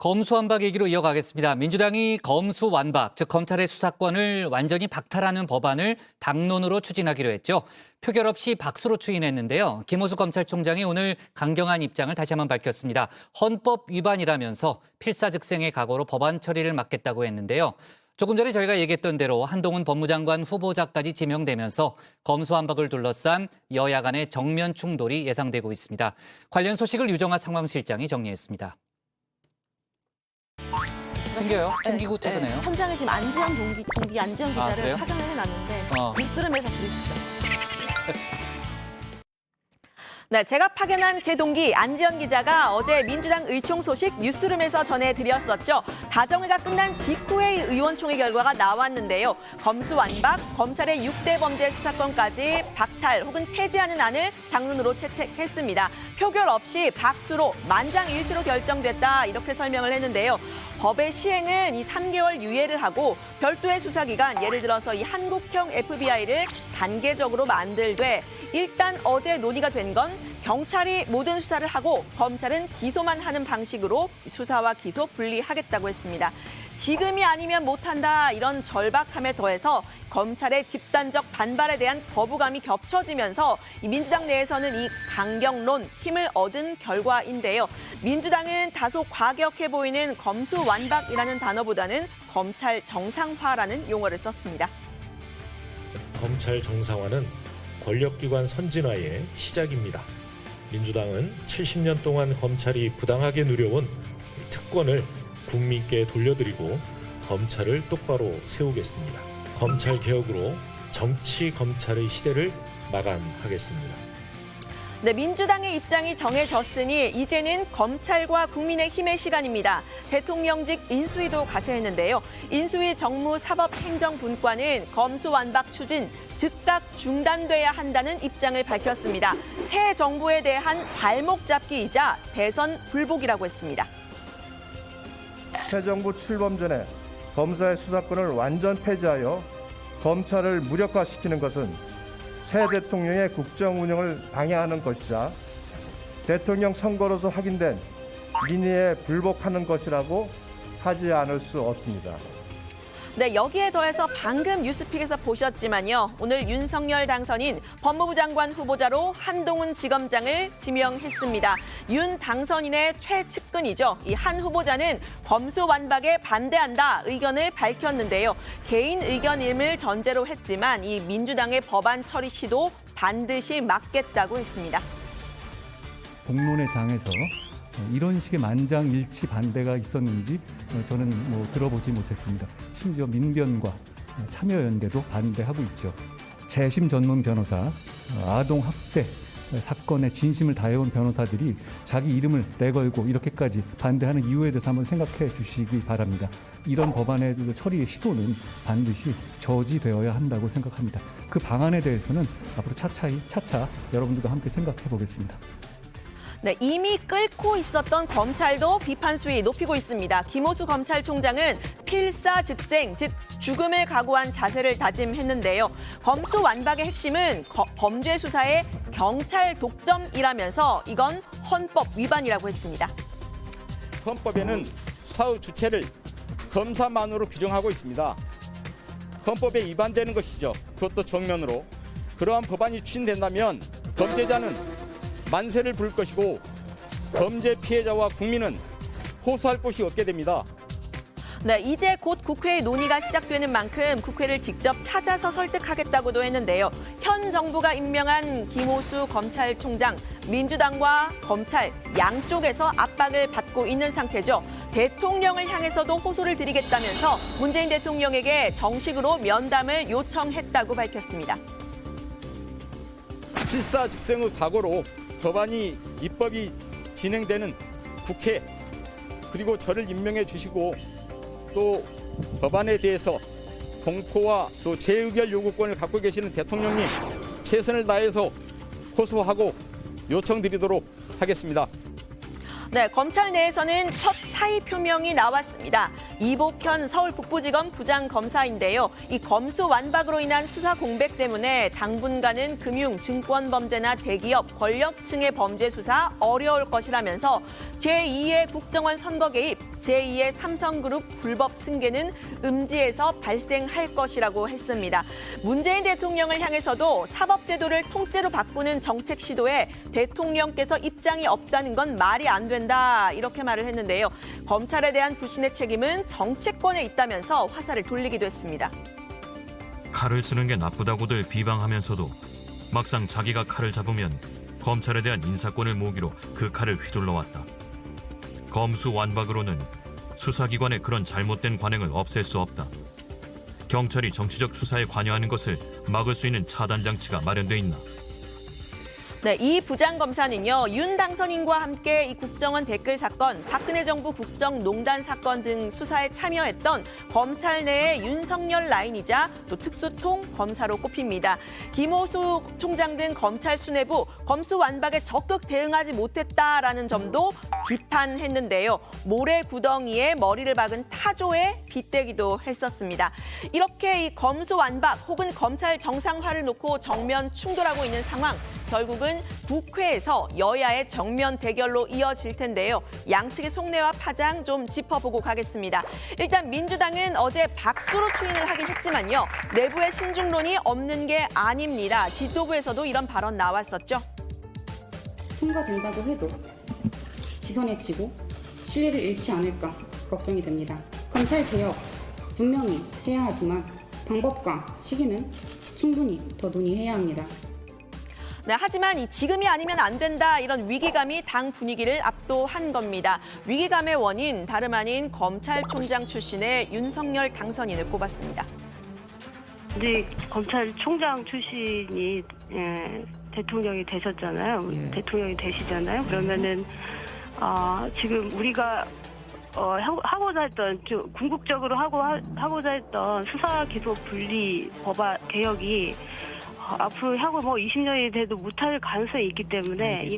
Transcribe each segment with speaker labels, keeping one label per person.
Speaker 1: 검수완박 얘기로 이어가겠습니다. 민주당이 검수완박, 즉 검찰의 수사권을 완전히 박탈하는 법안을 당론으로 추진하기로 했죠. 표결 없이 박수로 추인했는데요. 김호수 검찰총장이 오늘 강경한 입장을 다시 한번 밝혔습니다. 헌법 위반이라면서 필사즉생의 각오로 법안 처리를 막겠다고 했는데요. 조금 전에 저희가 얘기했던 대로 한동훈 법무장관 후보자까지 지명되면서 검수완박을 둘러싼 여야 간의 정면 충돌이 예상되고 있습니다. 관련 소식을 유정아 상황실장이 정리했습니다. 챙겨요? 챙기고 퇴근해요?
Speaker 2: 현장에 지금 안지영 동기 안지영 기자를
Speaker 1: 그래요?
Speaker 2: 파견을 해놨는데 뉴스룸에서 들으시죠. 네, 제가 파견한 제 동기 안지영 기자가 어제 민주당 의총 소식 뉴스룸에서 전해드렸었죠. 다정회가 끝난 직후의 의원총회 결과가 나왔는데요. 검수완박, 검찰의 6대 범죄 수사권까지 박탈 혹은 폐지하는 안을 당론으로 채택했습니다. 표결 없이 박수로 만장일치로 결정됐다 이렇게 설명을 했는데요. 법의 시행은 이 3개월 유예를 하고 별도의 수사기관, 예를 들어서 이 한국형 FBI를 단계적으로 만들되 일단 어제 논의가 된 건 경찰이 모든 수사를 하고 검찰은 기소만 하는 방식으로 수사와 기소 분리하겠다고 했습니다. 지금이 아니면 못한다 이런 절박함에 더해서 검찰의 집단적 반발에 대한 거부감이 겹쳐지면서 이 민주당 내에서는 이 강경론 힘을 얻은 결과인데요. 민주당은 다소 과격해 보이는 검수완박이라는 단어보다는 검찰 정상화라는 용어를 썼습니다.
Speaker 3: 검찰 정상화는 권력기관 선진화의 시작입니다. 민주당은 70년 동안 검찰이 부당하게 누려온 특권을 국민께 돌려드리고 검찰을 똑바로 세우겠습니다. 검찰 개혁으로 정치 검찰의 시대를 마감하겠습니다.
Speaker 2: 네, 민주당의 입장이 정해졌으니 이제는 검찰과 국민의힘의 시간입니다. 대통령직 인수위도 가세했는데요. 인수위 정무사법행정분과는 검수완박 추진 즉각 중단돼야 한다는 입장을 밝혔습니다. 새 정부에 대한 발목 잡기이자 대선 불복이라고 했습니다.
Speaker 4: 새 정부 출범 전에 검사의 수사권을 완전 폐지하여 검찰을 무력화시키는 것은 새 대통령의 국정 운영을 방해하는 것이자 대통령 선거로서 확인된 민의에 불복하는 것이라고 하지 않을 수 없습니다.
Speaker 2: 네, 여기에 더해서 방금 뉴스픽에서 보셨지만요. 오늘 윤석열 당선인 법무부 장관 후보자로 한동훈 지검장을 지명했습니다. 윤 당선인의 최측근이죠. 이 한 후보자는 검수완박에 반대한다 의견을 밝혔는데요. 개인 의견임을 전제로 했지만 이 민주당의 법안 처리 시도 반드시 막겠다고 했습니다.
Speaker 5: 공론의 장에서 이런 식의 만장일치 반대가 있었는지 저는 들어보지 못했습니다. 심지어 민변과 참여연대도 반대하고 있죠. 재심 전문 변호사, 아동학대 사건에 진심을 다해온 변호사들이 자기 이름을 내걸고 이렇게까지 반대하는 이유에 대해서 한번 생각해 주시기 바랍니다. 이런 법안의 처리의 시도는 반드시 저지되어야 한다고 생각합니다. 그 방안에 대해서는 앞으로 차차 여러분들과 함께 생각해 보겠습니다.
Speaker 2: 네, 이미 끓고 있었던 검찰도 비판 수위 높이고 있습니다. 김호수 검찰총장은 필사즉생, 즉 죽음을 각오한 자세를 다짐했는데요. 검수완박의 핵심은 범죄 수사의 경찰 독점이라면서 이건 헌법 위반이라고 했습니다.
Speaker 6: 헌법에는 수사의 주체를 검사만으로 규정하고 있습니다. 헌법에 위반되는 것이죠. 그것도 정면으로. 그러한 법안이 추진된다면 범죄자는 만세를 부를 것이고 범죄 피해자와 국민은 호소할 곳이 없게 됩니다.
Speaker 2: 네, 이제 곧 국회의 논의가 시작되는 만큼 국회를 직접 찾아서 설득하겠다고도 했는데요. 현 정부가 임명한 김호수 검찰총장, 민주당과 검찰 양쪽에서 압박을 받고 있는 상태죠. 대통령을 향해서도 호소를 드리겠다면서 문재인 대통령에게 정식으로 면담을 요청했다고 밝혔습니다.
Speaker 6: 필사즉생의 각오로 법안이 입법이 진행되는 국회 그리고 저를 임명해 주시고 또 법안에 대해서 공포와 또 재의결 요구권을 갖고 계시는 대통령님 최선을 다해서 호소하고 요청드리도록 하겠습니다.
Speaker 2: 네, 검찰 내에서는 첫 사의 표명이 나왔습니다. 이복현 서울 북부지검 부장검사인데요. 이 검수완박으로 인한 수사 공백 때문에 당분간은 금융, 증권 범죄나 대기업, 권력층의 범죄 수사 어려울 것이라면서 제2의 국정원 선거 개입, 제2의 삼성그룹 불법 승계는 음지에서 발생할 것이라고 했습니다. 문재인 대통령을 향해서도 사법제도를 통째로 바꾸는 정책 시도에 대통령께서 입장이 없다는 건 말이 안 된다, 이렇게 말을 했는데요. 검찰에 대한 불신의 책임은 정치권에 있다면서 화살을 돌리기도 했습니다.
Speaker 7: 칼을 쓰는 게 나쁘다고들 비방하면서도 막상 자기가 칼을 잡으면 검찰에 대한 인사권을 모기로 그 칼을 휘둘러왔다. 검수완박으로는 수사기관의 그런 잘못된 관행을 없앨 수 없다. 경찰이 정치적 수사에 관여하는 것을 막을 수 있는 차단장치가 마련돼 있나?
Speaker 2: 네, 이 부장검사는요, 윤 당선인과 함께 이 국정원 댓글 사건, 박근혜 정부 국정농단 사건 등 수사에 참여했던 검찰 내의 윤석열 라인이자 또 특수통 검사로 꼽힙니다. 김호수 총장 등 검찰 수뇌부 검수완박에 적극 대응하지 못했다라는 점도 비판했는데요. 모래구덩이에 머리를 박은 타조에 빗대기도 했었습니다. 이렇게 이 검수완박 혹은 검찰 정상화를 놓고 정면 충돌하고 있는 상황, 결국은 국회에서 여야의 정면 대결로 이어질 텐데요. 양측의 속내와 파장 좀 짚어보고 가겠습니다. 일단 민주당은 어제 박수로 추인을 하긴 했지만요. 내부의 신중론이 없는 게 아닙니다. 지도부에서도 이런 발언 나왔었죠.
Speaker 8: 통과된다고 해도 지선에 지고 신뢰를 잃지 않을까 걱정이 됩니다. 검찰개혁 분명히 해야 하지만 방법과 시기는 충분히 더 논의해야 합니다.
Speaker 2: 네, 하지만 이 지금이 아니면 안 된다, 이런 위기감이 당 분위기를 압도한 겁니다. 위기감의 원인 다름 아닌 검찰총장 출신의 윤석열 당선인을 꼽았습니다.
Speaker 9: 이제 검찰총장 출신이 대통령이 되셨잖아요. 대통령이 되시잖아요. 그러면은 지금 우리가 하고자 했던 궁극적으로 하고자 했던 수사 기소 분리 법안 개혁이 앞으로 향후 20년이 돼도 못할 가능성이 있기 때문에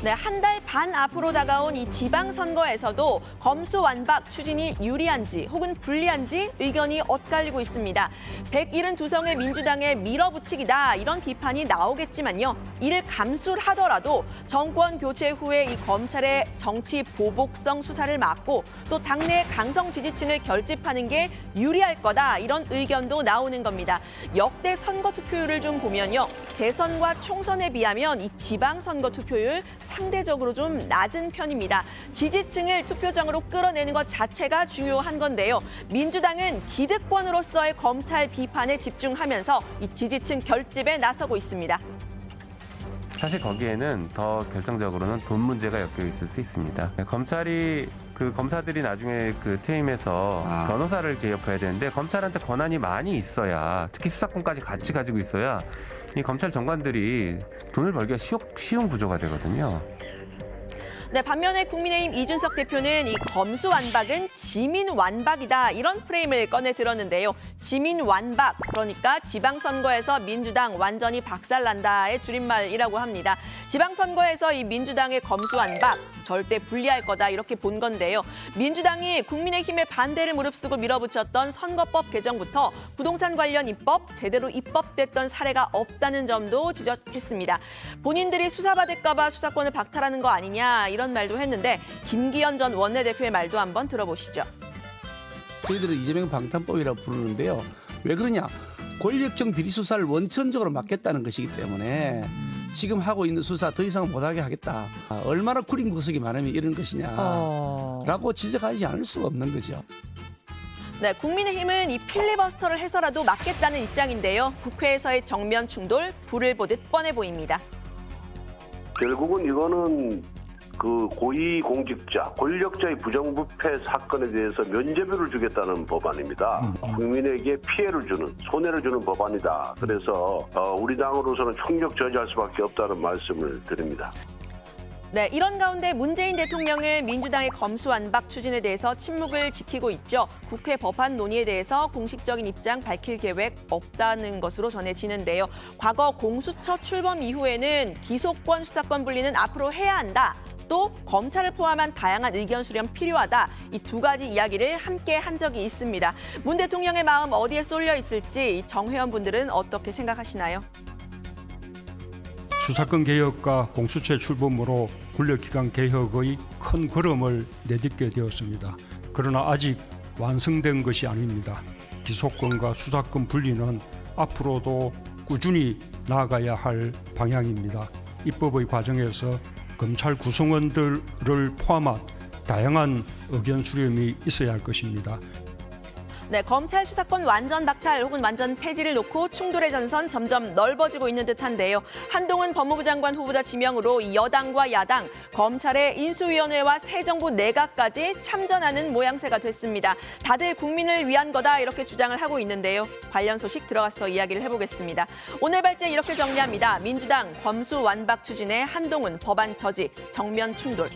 Speaker 2: 네, 한 달 반 앞으로 다가온 이 지방선거에서도 검수완박 추진이 유리한지 혹은 불리한지 의견이 엇갈리고 있습니다. 172석의 민주당의 밀어붙이기다, 이런 비판이 나오겠지만요. 이를 감수하더라도 정권 교체 후에 이 검찰의 정치 보복성 수사를 막고 또 당내 강성 지지층을 결집하는 게 유리할 거다, 이런 의견도 나오는 겁니다. 역대 선거 투표율을 좀 보면요. 대선과 총선에 비하면 이 지방선거 투표율 상대적으로 좀 낮은 편입니다. 지지층을 투표장으로 끌어내는 것 자체가 중요한 건데요. 민주당은 기득권으로서의 검찰 비판에 집중하면서 이 지지층 결집에 나서고 있습니다.
Speaker 10: 사실 거기에는 더 결정적으로는 돈 문제가 엮여 있을 수 있습니다. 검사들이 나중에 퇴임해서 변호사를 개혁해야 되는데 검찰한테 권한이 많이 있어야, 특히 수사권까지 같이 가지고 있어야 이 검찰 정관들이 돈을 벌기가 쉬운 구조가 되거든요.
Speaker 2: 네, 반면에 국민의힘 이준석 대표는 이 검수완박은 지민완박이다, 이런 프레임을 꺼내 들었는데요. 지민완박, 그러니까 지방선거에서 민주당 완전히 박살난다의 줄임말이라고 합니다. 지방선거에서 이 민주당의 검수완박 절대 불리할 거다, 이렇게 본 건데요. 민주당이 국민의힘의 반대를 무릅쓰고 밀어붙였던 선거법 개정부터 부동산 관련 입법 제대로 입법됐던 사례가 없다는 점도 지적했습니다. 본인들이 수사받을까 봐 수사권을 박탈하는 거 아니냐, 이런 말도 했는데 김기현 전 원내대표의 말도 한번 들어보시죠.
Speaker 11: 저희들은 이재명 방탄법이라고 부르는데요. 왜 그러냐? 권력형 비리 수사를 원천적으로 막겠다는 것이기 때문에 지금 하고 있는 수사 더 이상 못하게 하겠다. 얼마나 구린 구석이 많으면 이런 것이냐라고 지적하지 않을 수가 없는 거죠.
Speaker 2: 네, 국민의힘은 이 필리버스터를 해서라도 막겠다는 입장인데요. 국회에서의 정면 충돌, 불을 보듯 뻔해 보입니다.
Speaker 12: 결국은 이거는 고위공직자, 권력자의 부정부패 사건에 대해서 면죄부를 주겠다는 법안입니다. 국민에게 피해를 주는, 손해를 주는 법안이다. 그래서 우리 당으로서는 총력 저지할 수밖에 없다는 말씀을 드립니다.
Speaker 2: 네, 이런 가운데 문재인 대통령은 민주당의 검수완박 추진에 대해서 침묵을 지키고 있죠. 국회 법안 논의에 대해서 공식적인 입장 밝힐 계획 없다는 것으로 전해지는데요. 과거 공수처 출범 이후에는 기소권, 수사권 분리는 앞으로 해야 한다. 또 검찰을 포함한 다양한 의견 수렴 필요하다. 이 두 가지 이야기를 함께 한 적이 있습니다. 문 대통령의 마음 어디에 쏠려 있을지 정회원 분들은 어떻게 생각하시나요?
Speaker 13: 수사권 개혁과 공수처 출범으로 권력기관 개혁의 큰 걸음을 내딛게 되었습니다. 그러나 아직 완성된 것이 아닙니다. 기소권과 수사권 분리는 앞으로도 꾸준히 나아가야 할 방향입니다. 입법의 과정에서 검찰 구성원들을 포함한 다양한 의견 수렴이 있어야 할 것입니다.
Speaker 2: 네, 검찰 수사권 완전 박탈 혹은 완전 폐지를 놓고 충돌의 전선 점점 넓어지고 있는 듯한데요. 한동훈 법무부 장관 후보자 지명으로 여당과 야당, 검찰의 인수위원회와 새 정부 내각까지 참전하는 모양새가 됐습니다. 다들 국민을 위한 거다 이렇게 주장을 하고 있는데요. 관련 소식 들어가서 이야기를 해보겠습니다. 오늘 발제 이렇게 정리합니다. 민주당 검수 완박 추진에 한동훈 법안 저지, 정면 충돌.